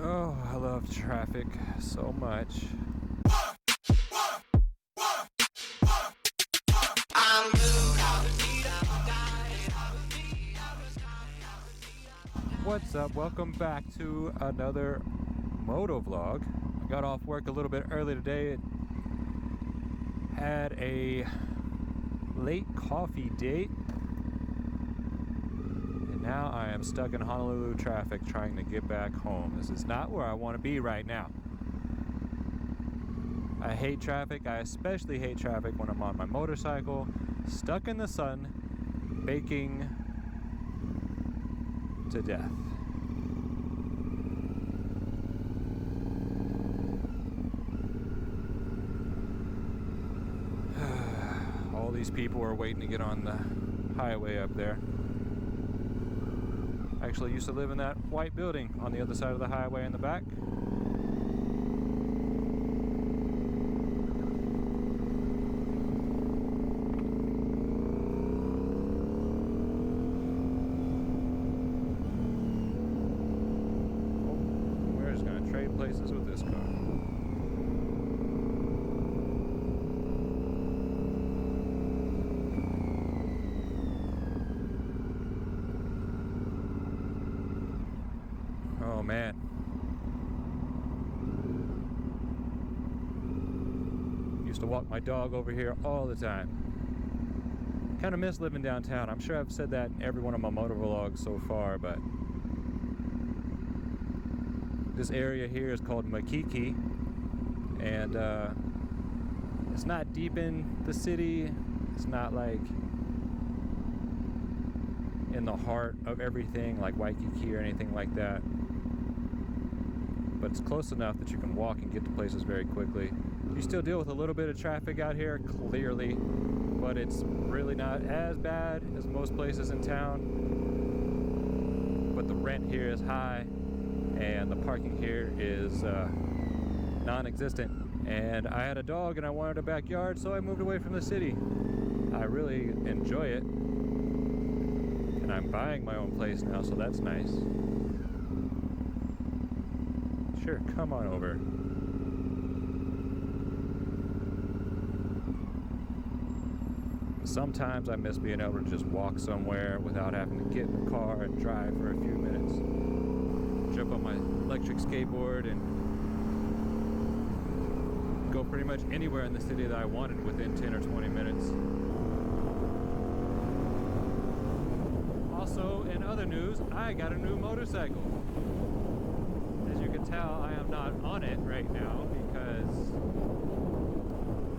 Oh, I love traffic so much. What's up? Welcome back to another MotoVlog. I got off work a little bit early today. Had a late coffee date. And now I am stuck in Honolulu traffic trying to get back home. This is not where I want to be right now. I hate traffic. I especially hate traffic when I'm on my motorcycle, stuck in the sun, baking to death. All these people are waiting to get on the highway up there. I actually used to live in that white building on the other side of the highway in the back. Trade places with this car. Oh man. Used to walk my dog over here all the time. Kind of miss living downtown. I'm sure I've said that in every one of my motovlogs so far, but this area here is called Makiki, and it's not deep in the city. It's not like in the heart of everything like Waikiki or anything like that, but it's close enough that you can walk and get to places very quickly. You still deal with a little bit of traffic out here, clearly, but it's really not as bad as most places in town. But the rent here is high, and the parking here is non-existent. And I had a dog and I wanted a backyard, so I moved away from the city. I really enjoy it, and I'm buying my own place now, so that's nice. Sure, come on over. Sometimes I miss being able to just walk somewhere without having to get in the car and drive for a few minutes. Jump on my electric skateboard and go pretty much anywhere in the city that I wanted within 10 or 20 minutes. Also, in other news, I got a new motorcycle. As you can tell, I am not on it right now because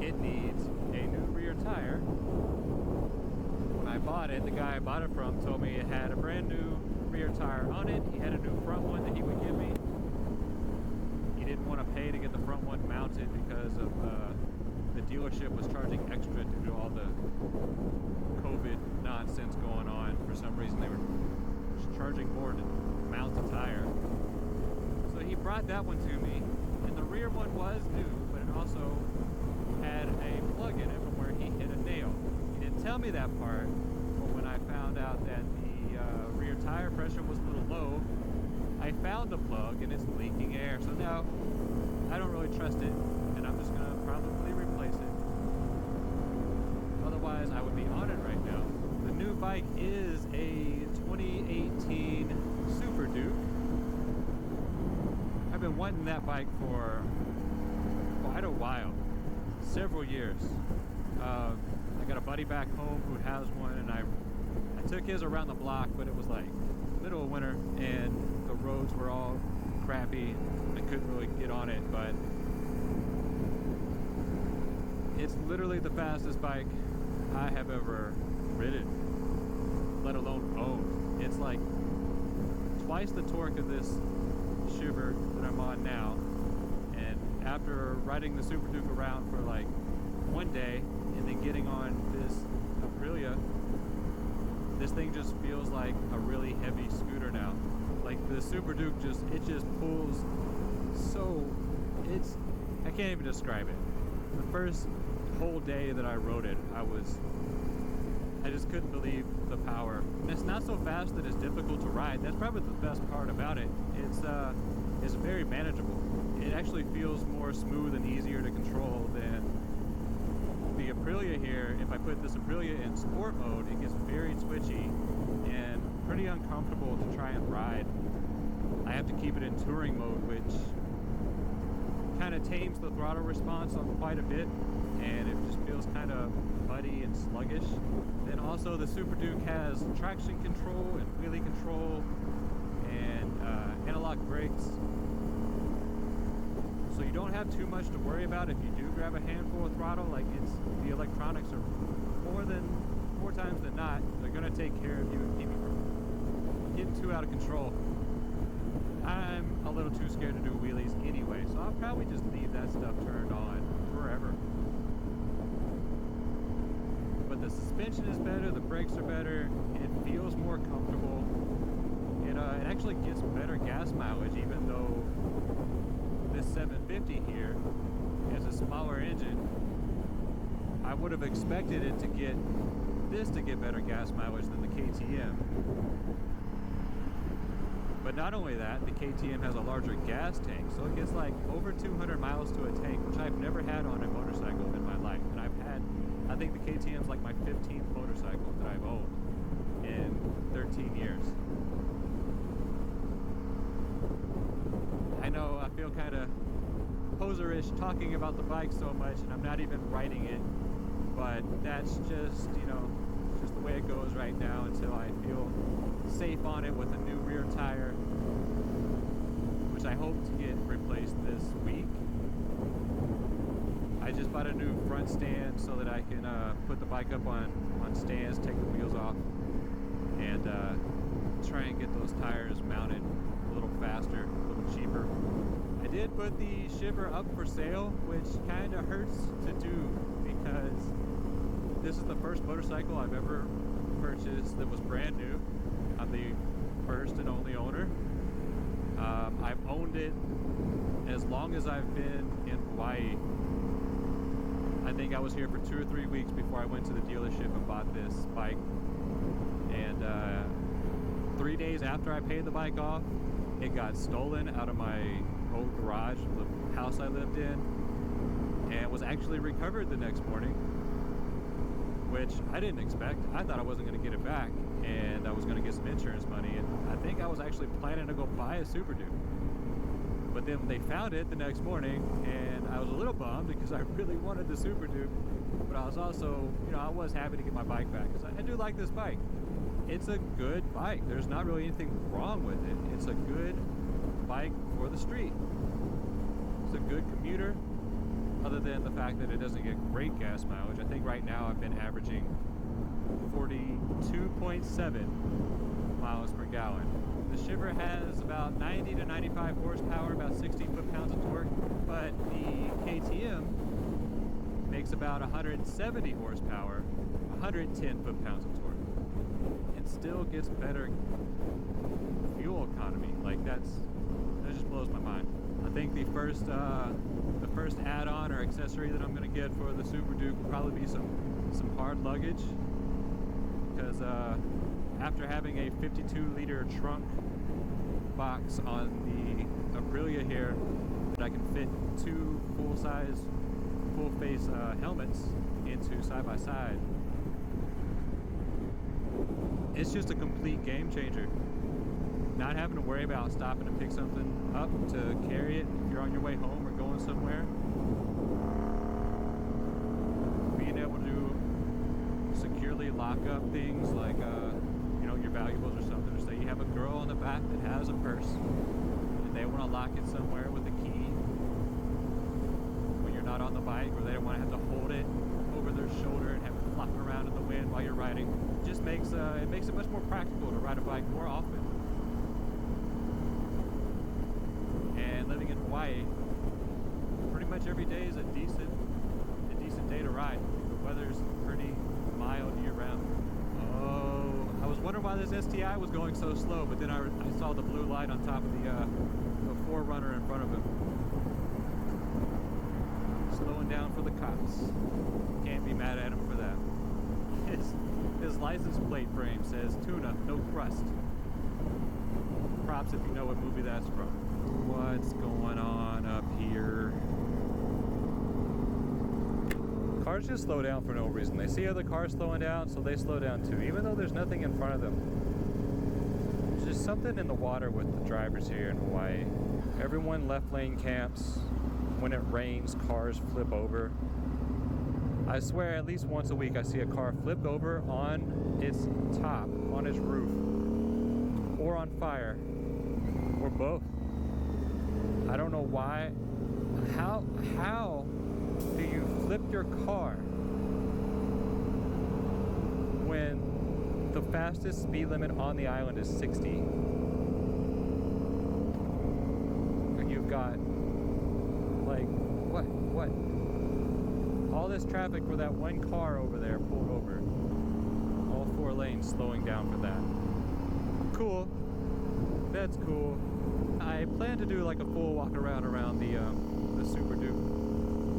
it needs a new rear tire. When I bought it, the guy I bought it from told me it had a brand new rear tire on it. He had a new front one that he would give me. He didn't want to pay to get the front one mounted because of the dealership was charging extra due to all the COVID nonsense going on. For some reason they were charging more to mount the tire. So he brought that one to me, and the rear one was new, but it also had a plug in it from where he hit a nail. He didn't tell me that part, but when I found out that the rear tire pressure was a little low, I found the plug and it's leaking air. So now I don't really trust it, and I'm just gonna probably replace it. Otherwise I would be on it right now. The new bike is a 2018 Super Duke. I've been wanting that bike for quite a while, several years. I got a buddy back home who has one, and I took his around the block, but it was like middle of winter and the roads were all crappy. I couldn't really get on it, but it's literally the fastest bike I have ever ridden, let alone owned. It's like twice the torque of this Schubert that I'm on now, and after riding the Super Duke around for like one day and then getting on this Aprilia, this thing just feels like a really heavy scooter now. Like the Super Duke just pulls so, I can't even describe it. The first whole day that I rode it, I just couldn't believe the power. And it's not so fast that it's difficult to ride. That's probably the best part about it. It's is very manageable. It actually feels more smooth and easier to control than the Aprilia here. If I put this Aprilia in sport mode, it gets very twitchy and pretty uncomfortable to try and ride. I have to keep it in touring mode, which kind of tames the throttle response on quite a bit, and it just feels kind of muddy and sluggish. Then also the Super Duke has traction control and wheelie control and analog brakes, so you don't have too much to worry about if you do grab a handful of throttle. Like, the electronics are more times than not, they're gonna take care of you and keep you from getting too out of control. I'm a little too scared to do wheelies anyway, so I'll probably just leave that stuff turned on forever. But the suspension is better, the brakes are better, it feels more comfortable. It actually gets better gas mileage, even though this 750 here is a smaller engine. I would have expected it to get better gas mileage than the KTM. But not only that, the KTM has a larger gas tank, so it gets like over 200 miles to a tank, which I've never had on a motorcycle in my life. And I think the KTM's like my 15th motorcycle that I've owned in 13 years. I know I feel kind of poserish talking about the bike so much, and I'm not even riding it, but that's just, just the way it goes right now until I feel safe on it with a new rear tire, which I hope to get replaced this week. I just bought a new front stand so that I can put the bike up on stands, take the wheels off, and try and get those tires mounted a little faster, a little cheaper. I did put the shiver up for sale, which kind of hurts to do because this is the first motorcycle I've ever purchased that was brand new. I'm the first and only owner. I've owned it as long as I've been in Hawaii. I think I was here for 2 or 3 weeks before I went to the dealership and bought this bike. And 3 days after I paid the bike off, it got stolen out of my old garage, the house I lived in, and was actually recovered the next morning, which I didn't expect. I thought I wasn't going to get it back, and I was going to get some insurance money, and I think I was actually planning to go buy a Super Duke. But then they found it the next morning, and I was a little bummed because I really wanted the Super Duke, but I was also, I was happy to get my bike back because I do like this bike. It's a good bike. There's not really anything wrong with it. It's a good bike for the street. It's a good commuter, other than the fact that it doesn't get great gas mileage. I think right now I've been averaging 42.7 miles per gallon. The Shiver has about 90 to 95 horsepower, about 60 foot-pounds of torque, but the KTM makes about 170 horsepower, 110 foot-pounds of torque. It still gets better fuel economy. Like that just blows my mind. I think the first add-on or accessory that I'm going to get for the Super Duke will probably be some hard luggage, because after having a 52-liter trunk box on the Aprilia here that I can fit 2 full-size, full-face helmets into side by side, it's just a complete game changer. Not having to worry about stopping to pick something up to carry it if you're on your way home or going somewhere. Being able to securely lock up things like your valuables or something, or say you have a girl in the back that has a purse and they want to lock it somewhere with a key when you're not on the bike, or they don't want to have to hold it over their shoulder and have it flopping around in the wind while you're riding. It just makes it much more practical to ride a bike more often. And living in Hawaii, pretty much every day is a decent day to ride. The weather's pretty mild year round. Oh, I was wondering why this STI was going so slow, but then I saw the blue light on top of the 4Runner in front of him. Slowing down for the cops. Can't be mad at him for that. His license plate frame says tuna, no crust. Props if you know what movie that's from. What cars just slow down for no reason. They see other cars slowing down, so they slow down too, even though there's nothing in front of them. There's just something in the water with the drivers here in Hawaii. Everyone left lane camps. When it rains, cars flip over. I swear at least once a week I see a car flipped over on its top, on its roof, or on fire, or both. I don't know why. How do you flip your car when the fastest speed limit on the island is 60? And you've got like what? All this traffic for that one car over there pulled over. All 4 lanes slowing down for that. Cool. That's cool. I plan to do like a full walk around the Super Duke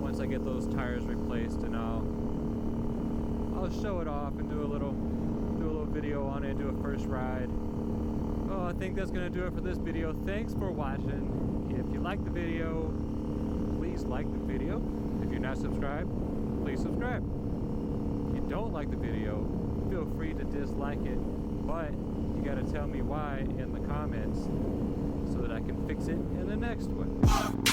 once I get those tires replaced, and I'll show it off and do a little video on it, do a first ride. Oh, I think that's gonna do it for this video. Thanks for watching. If you like the video, please like the video. If you're not subscribed, please subscribe. If you don't like the video, feel free to dislike it, but you gotta tell me why in the comments so that I can fix it in the next one.